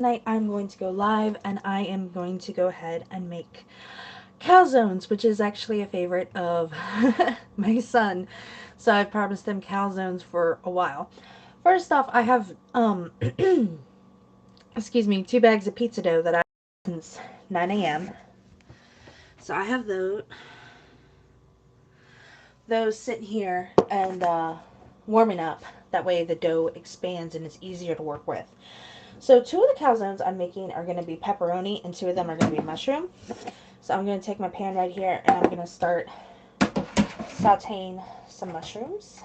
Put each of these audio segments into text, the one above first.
Tonight I'm going to go live and I am going to go ahead and make calzones, which is actually a favorite of my son. So I've promised him calzones for a while. First off, I have excuse me, 2 bags of pizza dough that I since 9 a.m. So I have those sitting here and warming up. That way the dough expands and it's easier to work with. So 2 of the calzones I'm making are going to be pepperoni and 2 of them are going to be mushroom. So I'm going to take my pan right here and I'm going to start sauteing some mushrooms.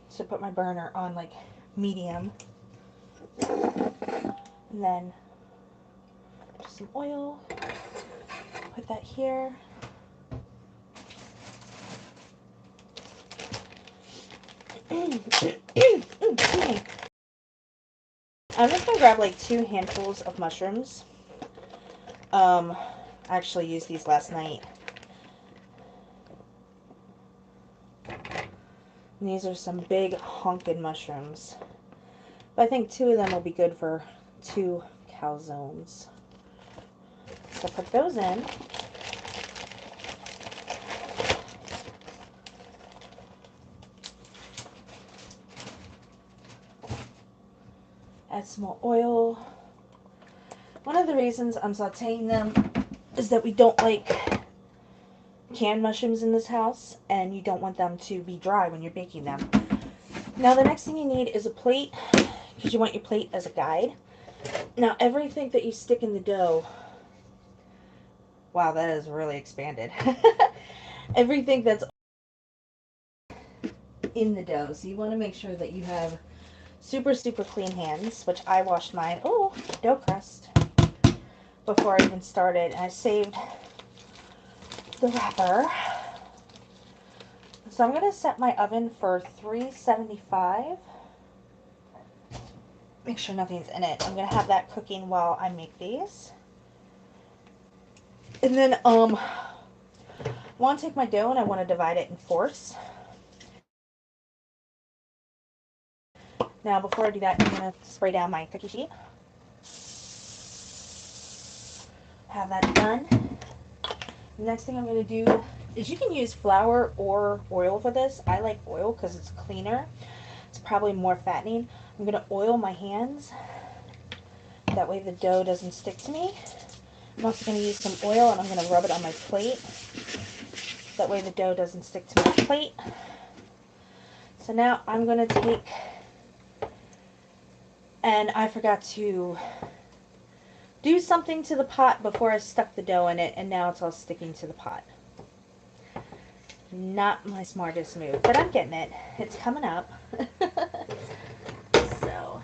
So put my burner on like medium. And then just some oil. Put that here. I'm just going to grab like 2 handfuls of mushrooms. I actually used these last night. And these are some big honkin' mushrooms. But I think 2 of them will be good for 2 calzones. So put those in. Add some more oil. One of the reasons I'm sauteing them is that we don't like canned mushrooms in this house, and you don't want them to be dry when you're baking them. Now the next thing you need is a plate, because you want your plate as a guide. Now everything that you stick in the dough, wow, that is really expanded. Everything that's in the dough, so you want to make sure that you have super clean hands, which I washed mine. Oh, dough crust before I even started, and I saved the wrapper. So I'm going to set my oven for 375. Make sure nothing's in it. I'm going to have that cooking while I make these. And then I want to take my dough and I want to divide it in fourths. Now before I do that, I'm going to spray down my cookie sheet. Have that done. The next thing I'm going to do is you can use flour or oil for this. I like oil because it's cleaner. It's probably more fattening. I'm going to oil my hands. That way the dough doesn't stick to me. I'm also going to use some oil and I'm going to rub it on my plate. That way the dough doesn't stick to my plate. So now I'm going to take, and I forgot to do something to the pot before I stuck the dough in it, and now it's all sticking to the pot. Not my smartest move, but I'm getting it. It's coming up. So,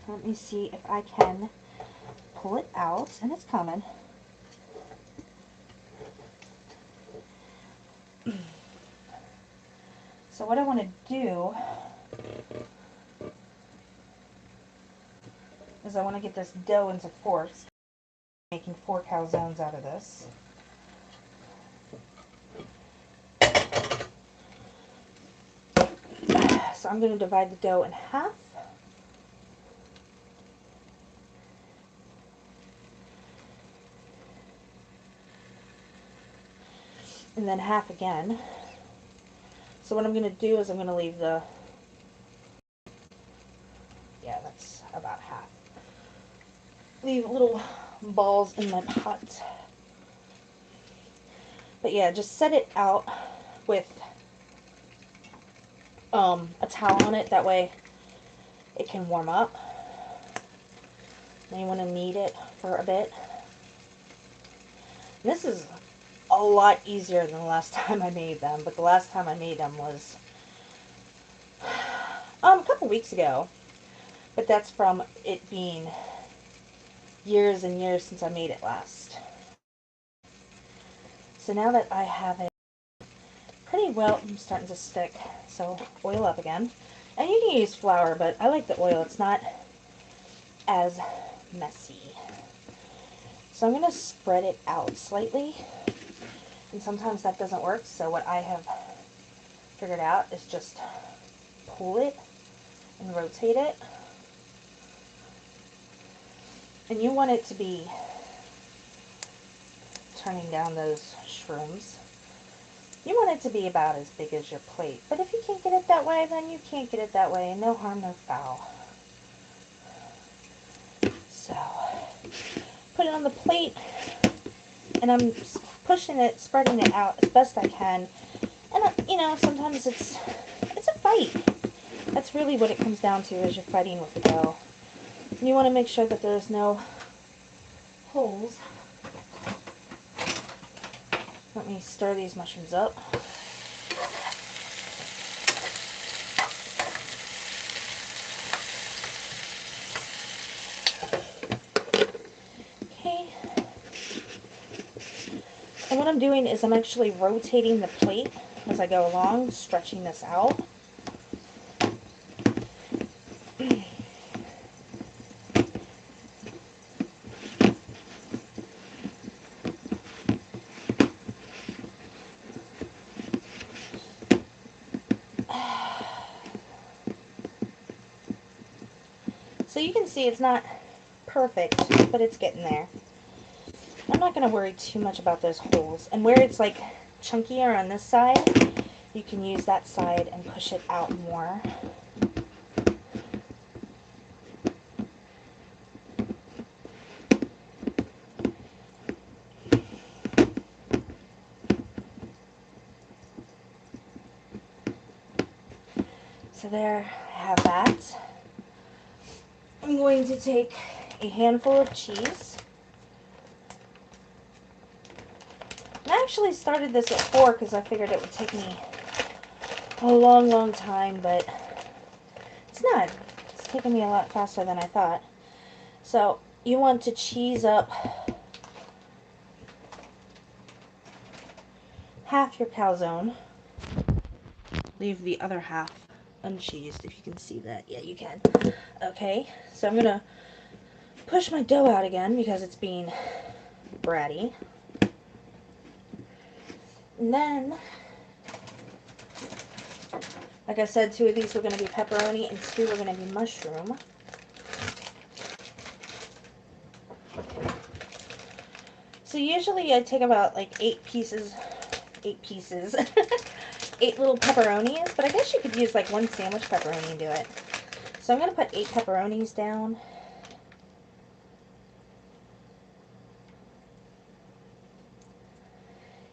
let me see if I can pull it out, and it's coming. So what I want to do is I want to get this dough into fourths, making 4 calzones out of this. So I'm going to divide the dough in half. And then half again. So what I'm going to do is I'm going to leave yeah, that's about half. Leave little balls in my pot. But yeah, just set it out with a towel on it. That way it can warm up. And you want to knead it for a bit. And this is a lot easier than the last time I made them, but the last time I made them was a couple weeks ago. But that's from it being years and years since I made it last. So now that I have it pretty well, I'm starting to stick. So oil up again. And you can use flour, but I like the oil. It's not as messy. So I'm going to spread it out slightly. And sometimes that doesn't work. So what I have figured out is just pull it and rotate it. And you want it to be turning down those shrooms. You want it to be about as big as your plate. But if you can't get it that way, then you can't get it that way. And no harm, no foul. So, put it on the plate. And I'm pushing it, spreading it out as best I can. And, you know, sometimes it's a fight. That's really what it comes down to, is you're fighting with the dough. And you want to make sure that there's no holes. Let me stir these mushrooms up. Okay. And what I'm doing is I'm actually rotating the plate as I go along, stretching this out. So you can see it's not perfect, but it's getting there. I'm not going to worry too much about those holes. And where it's like chunkier on this side, you can use that side and push it out more. So there, I have that. I'm going to take a handful of cheese. And I actually started this at 4 because I figured it would take me a long, long time, but it's not. It's taking me a lot faster than I thought. So you want to cheese up half your calzone. Leave the other half uncheesed, if you can see that. Yeah, you can. Okay, so I'm gonna push my dough out again because it's being bratty. And then, like I said, 2 of these were going to be pepperoni and 2 were going to be mushroom. So usually I take about like 8 pieces, 8 little pepperonis, but I guess you could use like 1 sandwich pepperoni and do it. So I'm going to put 8 pepperonis down.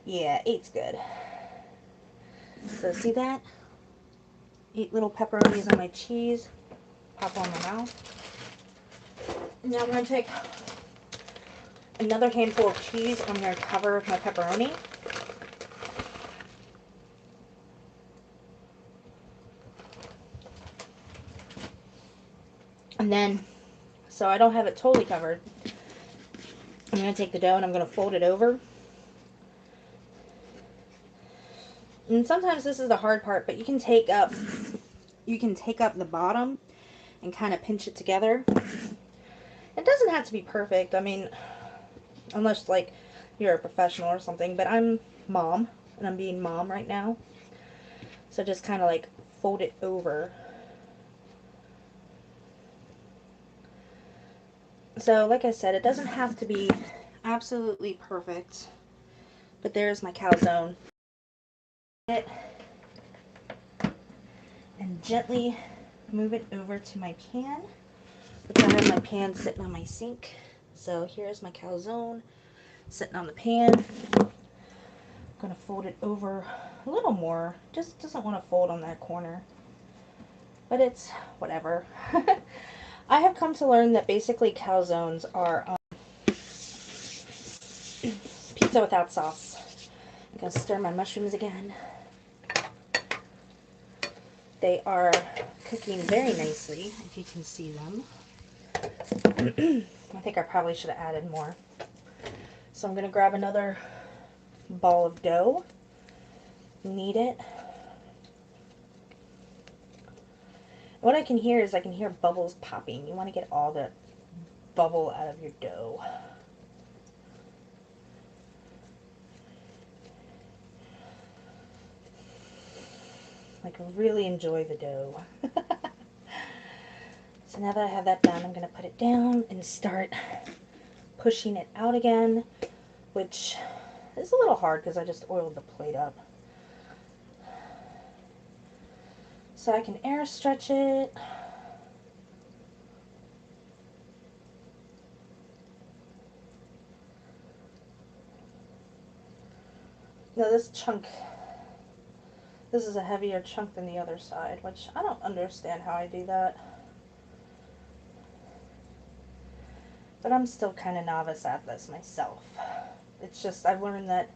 Yeah, 8's good. So see that? 8 little pepperonis on my cheese. Pop on my mouth. Now I'm going to take another handful of cheese. I'm going to cover my pepperoni. And then, so I don't have it totally covered, I'm going to take the dough and I'm going to fold it over. And sometimes this is the hard part, but you can take up the bottom and kind of pinch it together. It doesn't have to be perfect. I mean, unless like you're a professional or something, but I'm mom and I'm being mom right now. So just kind of like fold it over. So like I said, it doesn't have to be absolutely perfect, but there's my calzone. And gently move it over to my pan, which I have my pan sitting on my sink. So here's my calzone sitting on the pan. I'm going to fold it over a little more. Just doesn't want to fold on that corner, but it's whatever. I have come to learn that basically calzones are pizza without sauce. I'm going to stir my mushrooms again. They are cooking very nicely, if you can see them. I think I probably should have added more. So I'm going to grab another ball of dough, knead it. What I can hear is I can hear bubbles popping. You want to get all the bubble out of your dough. Like, really enjoy the dough. So now that I have that done, I'm going to put it down and start pushing it out again, which is a little hard because I just oiled the plate up. So I can air stretch it. Now this is a heavier chunk than the other side, which I don't understand how I do that. But I'm still kind of novice at this myself. It's just, I've learned that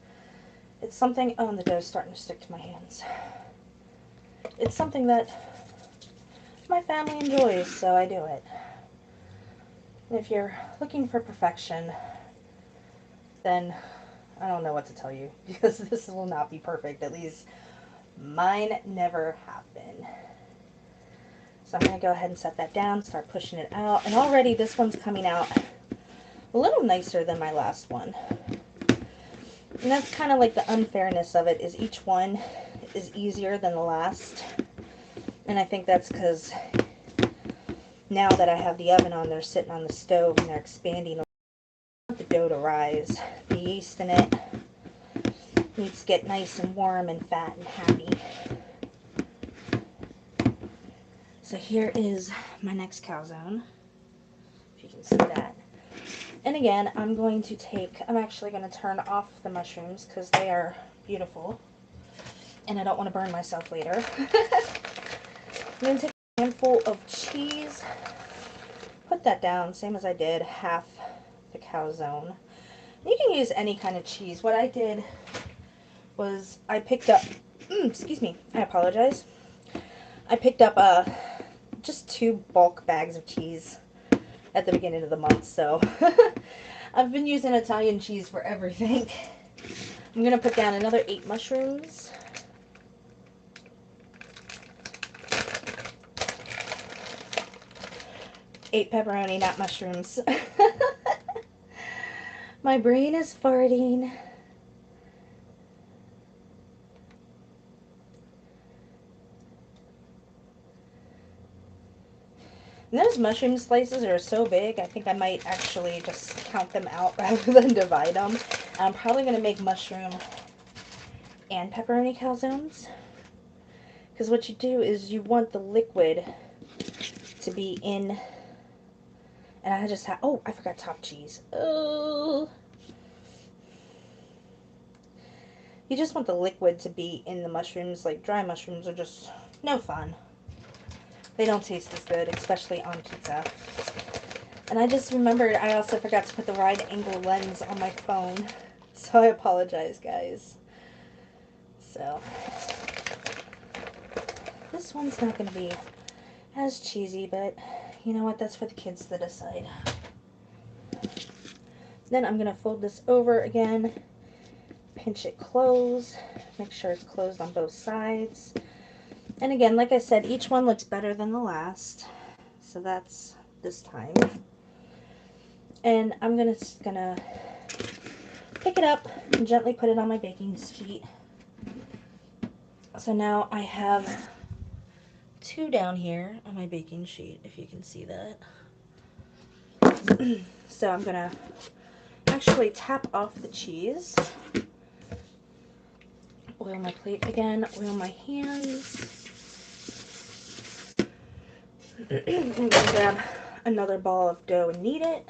it's something, oh, and the dough's starting to stick to my hands. It's something that my family enjoys, so I do it. And if you're looking for perfection, then I don't know what to tell you, because this will not be perfect. At least mine never happen. So I'm going to go ahead and set that down, start pushing it out. And already this one's coming out a little nicer than my last one. And that's kind of like the unfairness of it, is each one is easier than the last. And I think that's because now that I have the oven on, they're sitting on the stove and they're expanding. I want the dough to rise. The yeast in it needs to get nice and warm and fat and happy. So here is my next calzone, if you can see that. And again, I'm actually going to turn off the mushrooms because they are beautiful. And I don't want to burn myself later. I'm going to take a handful of cheese, put that down, same as I did half the calzone. You can use any kind of cheese. What I did was I picked up, excuse me, I apologize. I picked up just 2 bulk bags of cheese at the beginning of the month, so I've been using Italian cheese for everything. I'm going to put down another 8 mushrooms. 8 pepperoni, not mushrooms. My brain is farting. And those mushroom slices are so big, I think I might actually just count them out rather than divide them. I'm probably going to make mushroom and pepperoni calzones. Because what you do is you want the liquid to be in, and I just have, oh, I forgot top cheese. Oh. You just want the liquid to be in the mushrooms. Like, dry mushrooms are just no fun. They don't taste as good, especially on pizza. And I just remembered I also forgot to put the wide angle lens on my phone. So I apologize, guys. So, this one's not going to be as cheesy, but you know what? That's for the kids to decide. Then I'm going to fold this over again, pinch it close, make sure it's closed on both sides. And again, like I said, each one looks better than the last. So that's this time. And I'm just gonna pick it up and gently put it on my baking sheet. So now I have 2 down here on my baking sheet, if you can see that. So I'm gonna actually tap off the cheese. Oil my plate again, oil my hands. I'm gonna grab another ball of dough and knead it.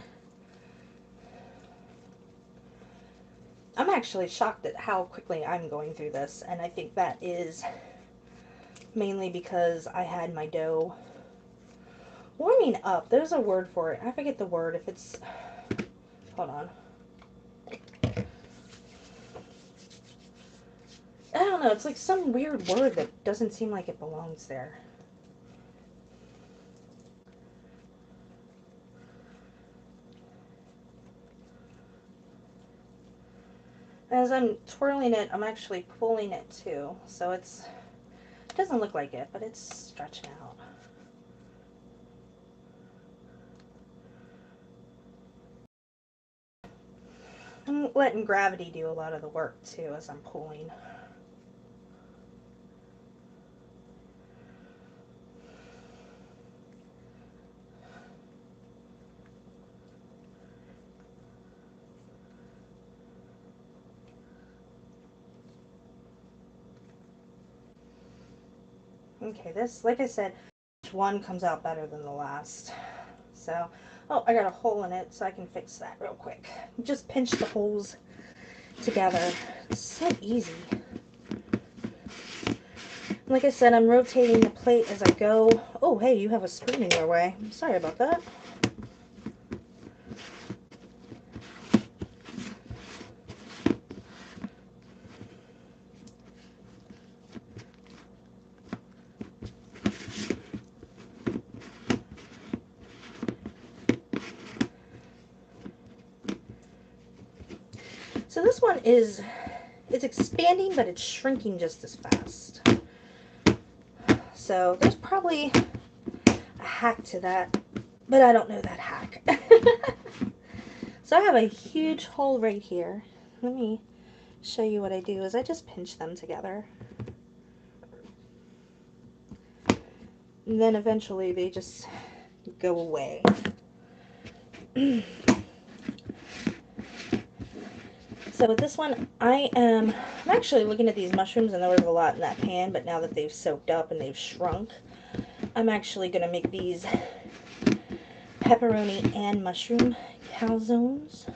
I'm actually shocked at how quickly I'm going through this, and I think that is mainly because I had my dough warming up. There's a word for it. I forget the word. If it's, hold on. I don't know. It's like some weird word that doesn't seem like it belongs there. As I'm twirling it, I'm actually pulling it too. So it doesn't look like it, but it's stretching out. I'm letting gravity do a lot of the work too as I'm pulling. Okay, this, like I said, one comes out better than the last. So, oh, I got a hole in it, so I can fix that real quick. Just pinch the holes together. It's so easy. Like I said, I'm rotating the plate as I go. Oh, hey, you have a spoon in your way. I'm sorry about that. So this one is, it's expanding, but it's shrinking just as fast. So there's probably a hack to that, but I don't know that hack. So I have a huge hole right here. Let me show you what I do is I just pinch them together. And then eventually they just go away. So with this one, I'm actually looking at these mushrooms, and there was a lot in that pan, but now that they've soaked up and they've shrunk, I'm actually going to make these pepperoni and mushroom calzones.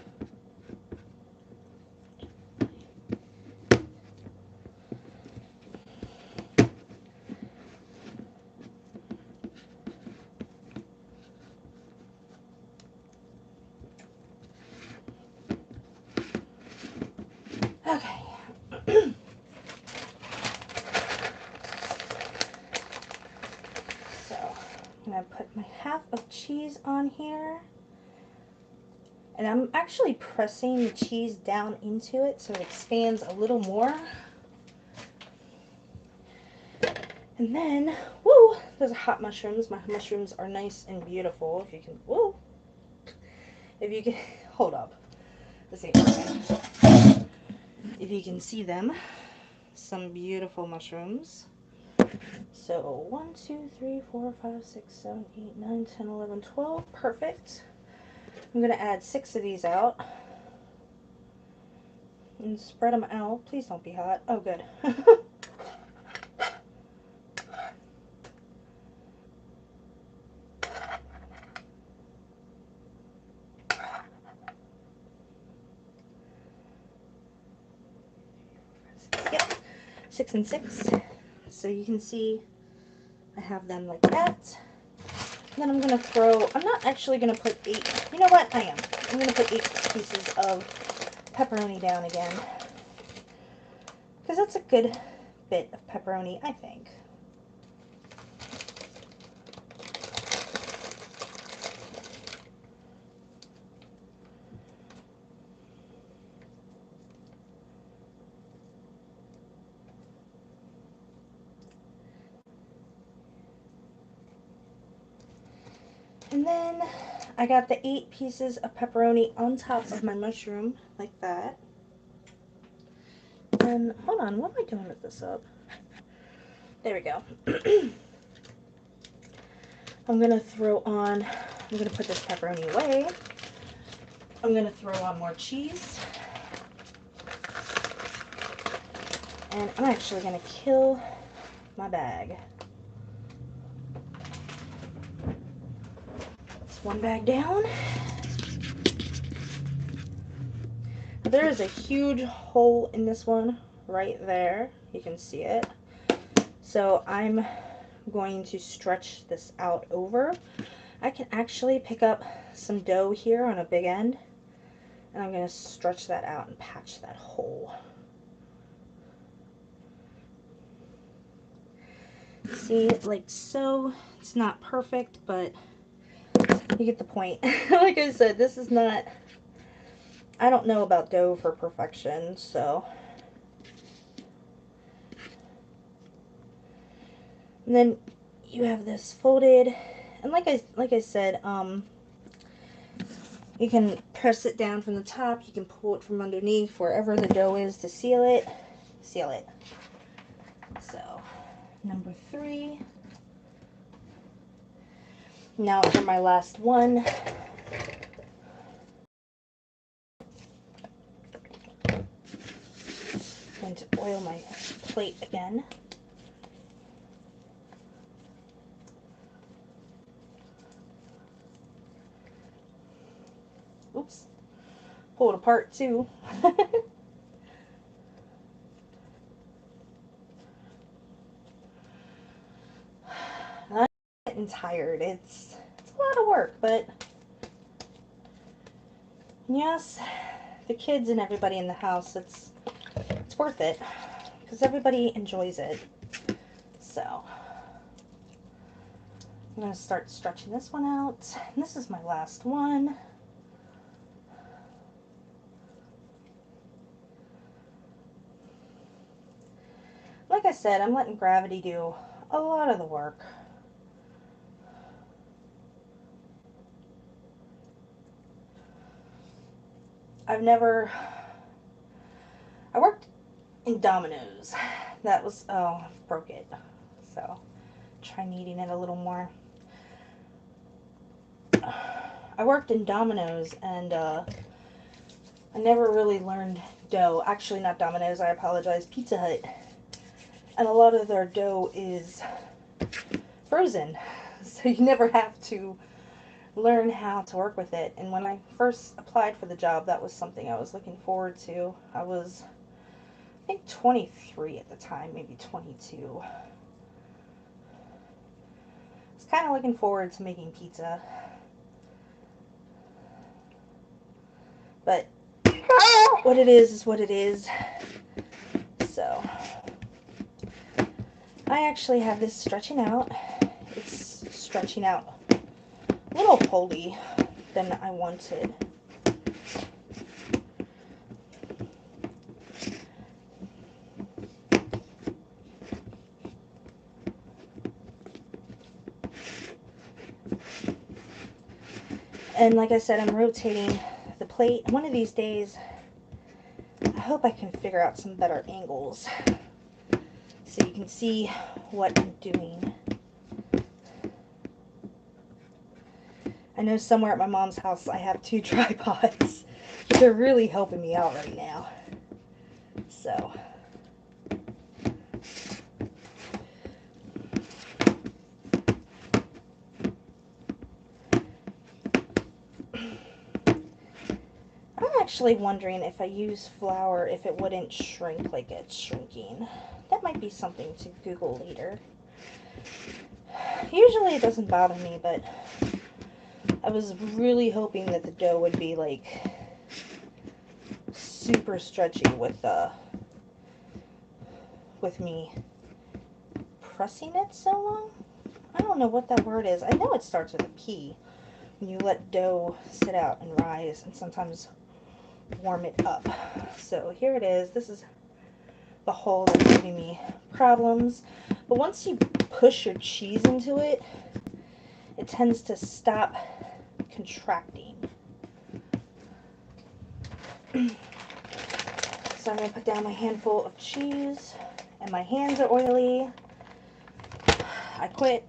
Okay. So I'm going to put my half of cheese on here. And I'm actually pressing the cheese down into it so it expands a little more. And then, woo, those are hot mushrooms. My mushrooms are nice and beautiful. If you can, woo, if you can, hold up. Let's see if you can see them. Some beautiful mushrooms. So 1, 2, 3, 4, 5, 6, 7, 8, 9, 10, 11, 12. Perfect. I'm going to add 6 of these out. And spread them out. Please don't be hot. Oh, good. Yep, 6 and 6. So you can see I have them like that. And then I'm going to throw, I'm not actually going to put 8, you know what, I am. I'm going to put 8 pieces of pepperoni down again. Because that's a good bit of pepperoni, I think. And then I got the 8 pieces of pepperoni on top of my mushroom, like that. And hold on, what am I doing with this up? There we go. I'm going to put this pepperoni away. I'm going to throw on more cheese. And I'm actually going to kill my bag. It's one bag down. There is a huge hole in this one right there. You can see it. So I'm going to stretch this out over. I can actually pick up some dough here on a big end, and I'm going to stretch that out and patch that hole. See, like so. It's not perfect, but you get the point. Like I said, this is not, I don't know about dough for perfection, so. And then you have this folded, and like I said, you can press it down from the top, you can pull it from underneath, wherever the dough is to seal it. Seal it. So, number 3. Now for my last one. I'm going to oil my plate again. pull it apart too. I'm getting tired. It's a lot of work, but yes, the kids and everybody in the house, it's worth it because everybody enjoys it. So I'm gonna start stretching this one out, and this is my last one. Like I said, I'm letting gravity do a lot of the work. I worked in Domino's. That was, oh, I broke it. So, try kneading it a little more. I worked in Domino's and I never really learned dough. Actually, not Domino's, I apologize, Pizza Hut. And a lot of their dough is frozen. So you never have to learn how to work with it. And when I first applied for the job, that was something I was looking forward to. I was, I think, 23 at the time, maybe 22. I was kind of looking forward to making pizza. But what it is what it is. So I actually have this stretching out. It's stretching out a little wholly than I wanted. And like I said, I'm rotating the plate. One of these days, I hope I can figure out some better angles so you can see what I'm doing. I know somewhere at my mom's house I have 2 tripods. They're really helping me out right now. So I'm actually wondering if I use flour, if it wouldn't shrink like it's shrinking. That might be something to Google later. Usually it doesn't bother me, but I was really hoping that the dough would be like super stretchy with me pressing it so long. I don't know what that word is. I know it starts with a P. When you let dough sit out and rise and sometimes warm it up. So here it is. This is the hole that's giving me problems. But once you push your cheese into it, it tends to stop contracting. So I'm going to put down my handful of cheese, and my hands are oily. I quit.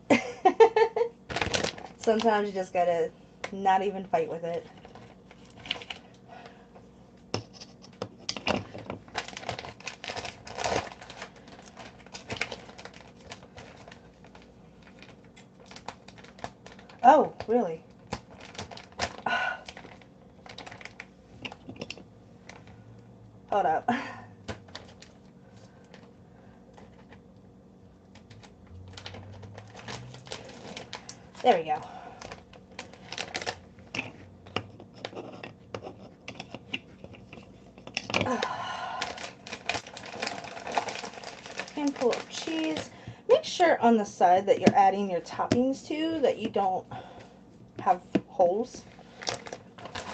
Sometimes you just gotta not even fight with it. Oh, really? Hold up. There we go. Handful of cheese. Make sure on the side that you're adding your toppings to that you don't have holes,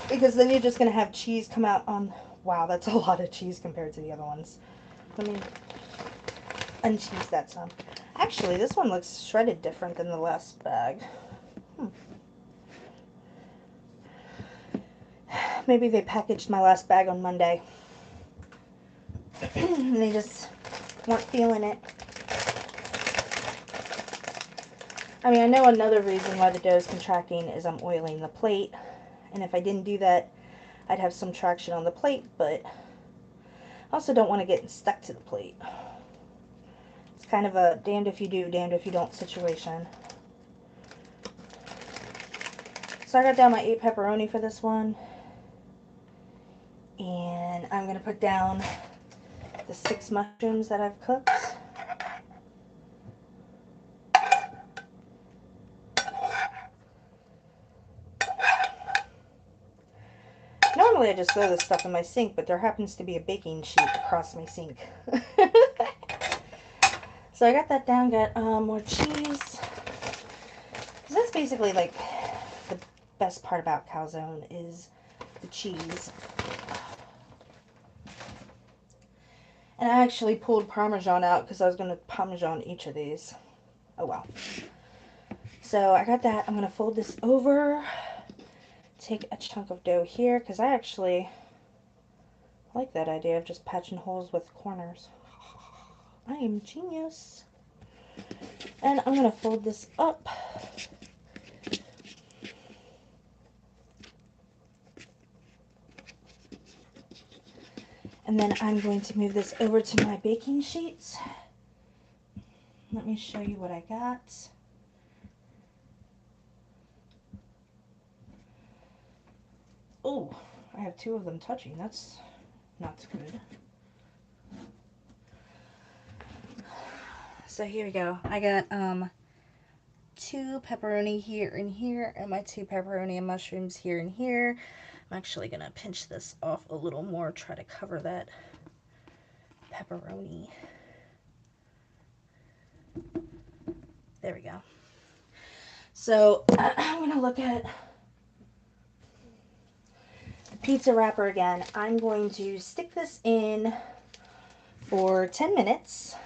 because then you're just going to have cheese come out on... Wow, that's a lot of cheese compared to the other ones. Let me uncheese that some. Actually, this one looks shredded different than the last bag. Maybe they packaged my last bag on Monday. And they just weren't feeling it. I mean, I know another reason why the dough is contracting is I'm oiling the plate. And if I didn't do that, I'd have some traction on the plate, but I also don't want to get stuck to the plate. It's kind of a damned if you do, damned if you don't situation. So I got down my 8 pepperoni for this one. And I'm going to put down the 6 mushrooms that I've cooked. Normally I just throw this stuff in my sink, but there happens to be a baking sheet across my sink. So I got that down, got more cheese. That's basically like the best part about calzone is the cheese. And I actually pulled Parmesan out because I was going to Parmesan each of these. Oh well. So I got that. I'm going to fold this over. Take a chunk of dough here because I actually like that idea of just patching holes with corners. I am genius. And I'm going to fold this up. And then I'm going to move this over to my baking sheets. Let me show you what I got. Oh, I have 2 of them touching. That's not good. So here we go. I got 2 pepperoni here and here, and my 2 pepperoni and mushrooms here and here. I'm actually gonna pinch this off a little more, try to cover that pepperoni. There we go. So I'm gonna look at the pizza wrapper again. I'm going to stick this in for 10 minutes.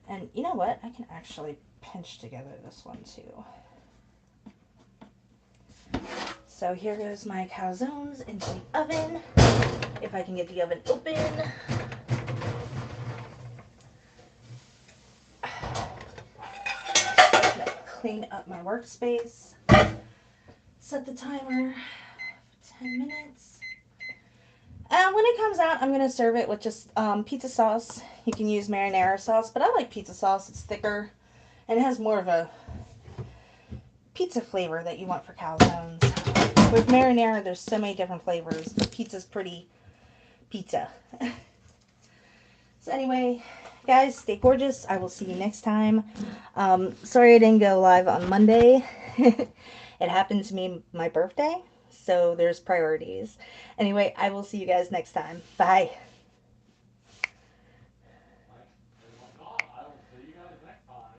And you know what? I can actually pinch together this one too. So here goes my calzones into the oven. If I can get the oven open. Clean up my workspace. Set the timer for 10 minutes. And when it comes out, I'm going to serve it with just pizza sauce. You can use marinara sauce, but I like pizza sauce. It's thicker and it has more of a pizza flavor that you want for calzones. With marinara, there's so many different flavors. Pizza's pretty pizza. So anyway, guys, stay gorgeous. I will see you next time. Sorry I didn't go live on Monday. It happened to be my birthday, so there's priorities. Anyway, I will see you guys next time. Bye.